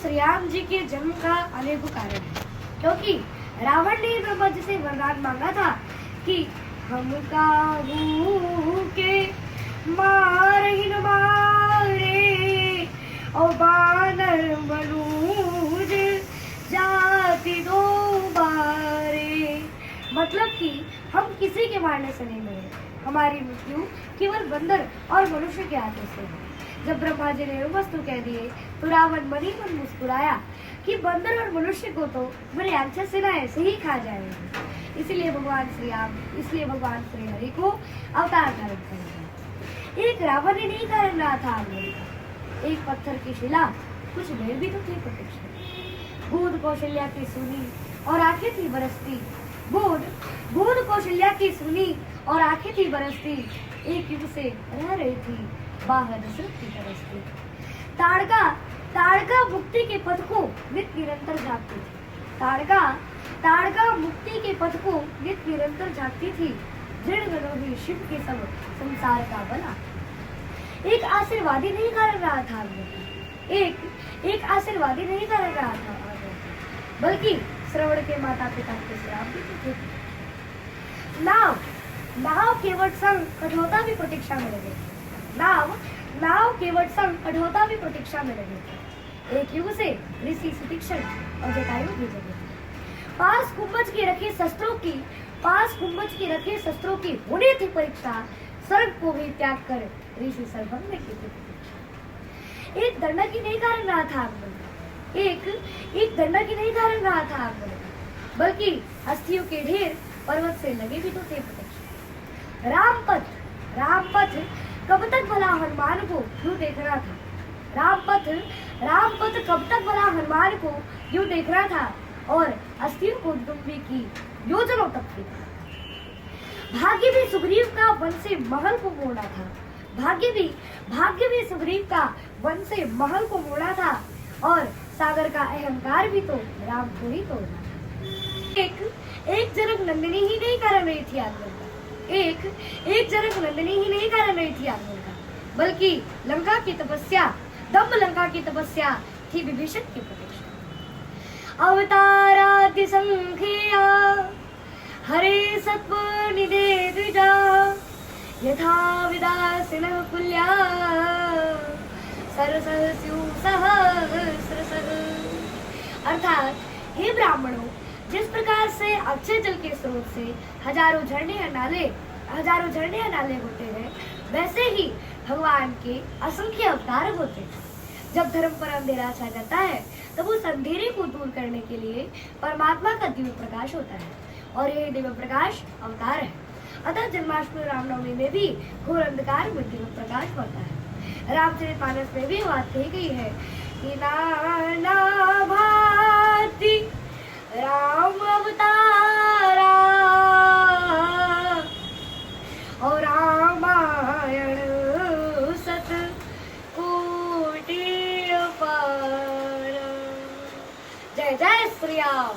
श्री राम जी के जन्म का अनेकों कारण है, क्योंकि रावण ने ब्रह्मा जी से वरदान मांगा था कि हम काहू के मारहि न मारे और बानर मनुज जाति दो बारे। मतलब कि हम किसी के मारने से नहीं मरे, हमारी मृत्यु केवल बंदर और मनुष्य के हाथों से है। जब ब्रह्मा जी ने वस्तु कह दिए तो रावण मन ही मन मुस्कुराया कि बंदर और मनुष्य को तो मेरे राक्षस सेना ऐसे ही खा जाएगी। इसलिए भगवान श्री हरि को अवतार धारण कर एक रावण ही नहीं कारण रहा था आंदोलन का, एक पत्थर की शिला, कुछ मेल भी तो थे प्रत्यक्ष। बूंद कौशल्या की सुनी और आंखें थी बरसती, बूंद कौशल्या की सुनी और आंखें थी बरसती, एक युग से रह रही थी बाहर दशरथ की तरसती। ताड़का मुक्ति के पथ को नित्य निरंतर झांकती थी, ताड़का मुक्ति के पथ को नित्य निरंतर झांकती थी। दृढ़ मनोही शिव के सब संसार का बला। एक आशीर्वादी नहीं कारण रहा था एक आशीर्वादी नहीं कारण रहा था, बल्कि श्रवण के माता पिता के श्राप भी थे। नाव केवट संग कठोता भी प्रतीक्षा में लगे। नाव केवट संग कठोता भी प्रतीक्षा में लगे थे। एक युग से ऋषि सुतीक्षण और जटायु भी जगे। पास कुंभज के रखे शस्त्रों की होनी थी परीक्षा, स्वर्ग को भी त्याग कर ऋषि सर्वभंग में की थी परीक्षा। एक दंडक ही नहीं कारण रहा था आगमन, एक दंडक ही नहीं कारण रहा था आगमन, बल्कि अस्थियों के ढेर पर्वत से लगे भी तो थे प्रत्यक्ष। रामपथ कब तक भला हनुमान को यूं देख रहा था, रामपथ कब तक भला हनुमान को यूं देख रहा था, और अस्थियों को दुम्बी की योजनों तक थी। भाग्य भी सुग्रीव का वन से महल को मोड़ा था, भाग्य भी सुग्रीव का वन से महल को मोड़ा था, और सागर का अहंकार भी तो राम को ही तोड़ा था। एक जनक नंदिनी ही नहीं कारण रही थी आगमन का, एक जनक नंदिनी ही नहीं कारण रही थी आगमन का, बल्कि दम्भ लंका की तपस्या थी विभीषण की प्रतीक्षा। अवतारादि संख्या हरे सत्व निधे द्विजा, यथा विदासिनः कुल्या सरसः स्युः सहस्रशः। अर्थात हे ब्राह्मणों, जिस प्रकार से अक्षय जल के स्रोत से हजारों झरने या नाले होते हैं, वैसे ही भगवान के असंख्य अवतार होते हैं। जब धर्म पर अंधेरा छा जाता है, तब उस अंधेरे को दूर करने के लिए परमात्मा का दिव्य प्रकाश होता है, और यह दिव्य प्रकाश अवतार है। अतः जन्माष्टमी रामनवमी में भी घोर अंधकार में दिव्य प्रकाश बढ़ता है। रामचरितमानस में भी बात कही गई है कि नाना भांति राम अवतारा और रामायण सत कोटि अपार। जय जय श्री राम।